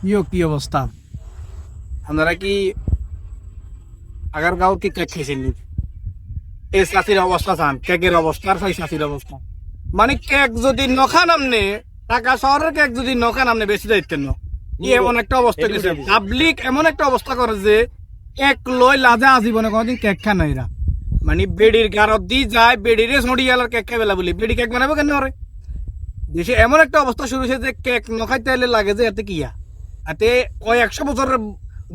কি অবস্থা? আপনারা কি আগারগাঁও কি কেক খেয়েছেন নি? এই চাষির অবস্থা চান, কেকের অবস্থা আর সেই চাষির অবস্থা। মানে কেক যদি নখান আমনে, ঢাকা শহরের কেক যদি নখান আমনে বেশি দায়িত্বের ন ই এমন একটা অবস্থা গেছে, পাবলিক এমন একটা অবস্থা করে যে কেক লই লাজে আজীবনে কোনোদিন কেক খান না এরা। মানে বেডির গারত দি যায়, বেডিরে ছড়ি গেলার কেক খাই বেলা বলি, বেডি কেক বানাবো কেন ওরে? দেশে এমন একটা অবস্থা শুরু হয়েছে যে কেক নখাইতে হলে লাগে যে এতে কিয়া, এতে ওই 100 বছরের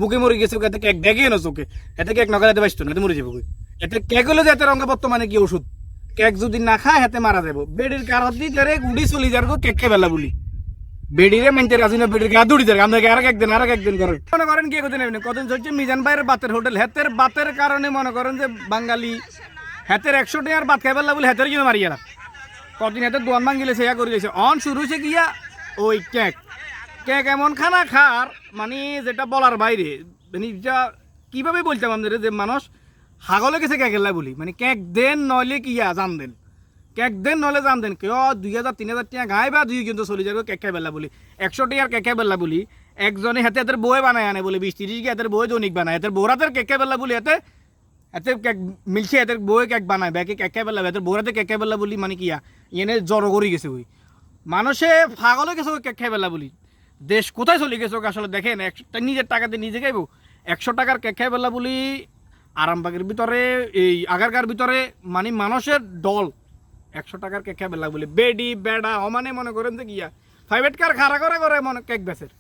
বুকে মরে গেছে, এতে কেক দেখে না চোখে, এতে কেক নখাইতে বাঁচতো না, এতে মরে যাবো। এতে কেক হলো যে এতে রঙে বর্তমানে কি ওষুধ, কেক যদি না খায় হাতে মারা যাবো। বেডির কারত দি যারে উড়ি চলি যার কেক খাই বেলা বলি, বেডিরে মেনতে রাজি না, বেডির গা দৌড়ি যার আমরা আর একদিন করে মনে করেন কি কদিন কদিন চলছে মিজান ভাইয়ের বাতের হোটেল, হেতের বাতের কারণে মনে করেন যে বাঙালি হেতের 100 টাকার ভাত খাই বেলা বলে হেতের জন্য মারিয়ে কদিন হাতে দোয়ান ভাঙ্গিলে সেয়া করে গেছে। অন শুরু হয়েছে গিয়া ওই কেক, কেক এমন খানা খার মানে যেটা বলার বাইরে। মানে যা কিভাবে বলতাম আমাদের যে মানুষ হাগলে গেছে কেকের লাই বলি, মানে কেক দেন নইলে কিয়া জান দেন, কেক দেন নইলে জান দেন কেউ 2000-3000 টাকা গায়ে বা দুই কিন্তু চলে যাবে কেক খাই বেলা বলি। 100 টাকার কেক খাই বেলা বলি একজনে হাতে হাতের বই বানায় আনে বলে 20-30 গিয়ে হাতের বই দৈনিক বানায়, হাতের বৌরাতের কেক খাই বেলা বলি এতে এতে কেক মিলছে, এদের বই কেক বানায় ব্যাকে কেক খাই বেলা, এদের বৌরাতে কেক খাই বেলা বলি মানে কিয়া এনে জড়ো করে গেছে ওই মানুষে পাগল হয়ে গেছে কেক খাই বেলা বলি। দেশ কোথায় চলে গেছে আসলে দেখেন, নিজের টাকাতে নিজে খাইব। 100 টাকার কেক খাই বেলা বলি আরামবাগের ভিতরে এই আগারগার ভিতরে মানে মানুষের দল 100 টাকার কেক খাই বেলা বলি বেডি বেড়া অমানে মনে করেন যে গিয়া প্রাইভেট কার খাড়া করে করে মনে কেক বেচের,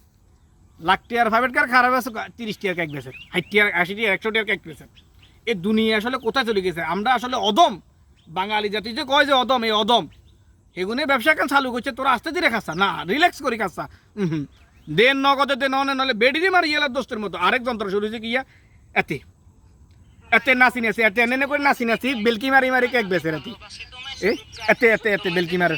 লাখ টিয়ার প্রাইভেট কার খারাপ আছে 30 টাকার কেক বেচের, 60 টাকার 80 টাকার 100 টাকার কেক বেচের। এই দুনিয়া আসলে কোথায় চলে গেছে? আমরা আসলে অদম বাঙালি জাতি যে কয় যে অদম, এই অদম এগুনে ব্যবসা কেন চালু করছে, তোরা আস্তে ধীরে খাচ্ছা না, রিল্যাক্স করি খাচ্ছা। দেন নগদে দেন নাহলে বেডিরে মারি গেলার দোস্তের মতো আরেক যন্ত্র শুরু হয়েছে গিয়া এতে এতে নাচি নাচি এতে এনে করে নাচি নাচি বেলকি মারি মারি কেক বেচে রাতি এতে এতে এতে বেলকি মারে।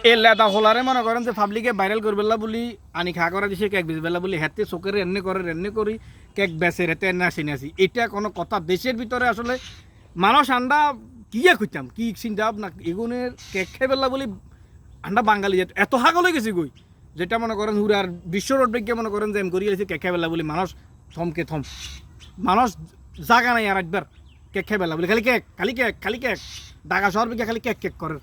এই লেদা হোলারে মনে করেন যে পাবলিকে ভাইরাল করবেলা বলি আনি খা করে দিছে কেক বেচবেলা বলি হেতে চোখের এনে করে এনে করি কেক বেচে হেতে নাচি নাচি, এটা কোনো কথা? দেশের ভিতরে আসলে মানুষ আন্ডা কিয়া খুঁজতাম কি চিন্তা ভাবনা এগুনের কেক খাইবেলা বলি আন্ডা বাঙালি এত হাগল হয়ে গেছি গই, যেটা মনে করেন হুরার বিশ্ব রোড বেগে মনে করেন যে এম করি গেছি কেক খাইবেলা বলি মানুষ থমকে থম, মানুষ জাগা নাই আর একবার কেক খাইবেলা বলি খালি কেক খালি কেক খালি কেক, ঢাকা শহর বেগে খালি কেক কেক করে।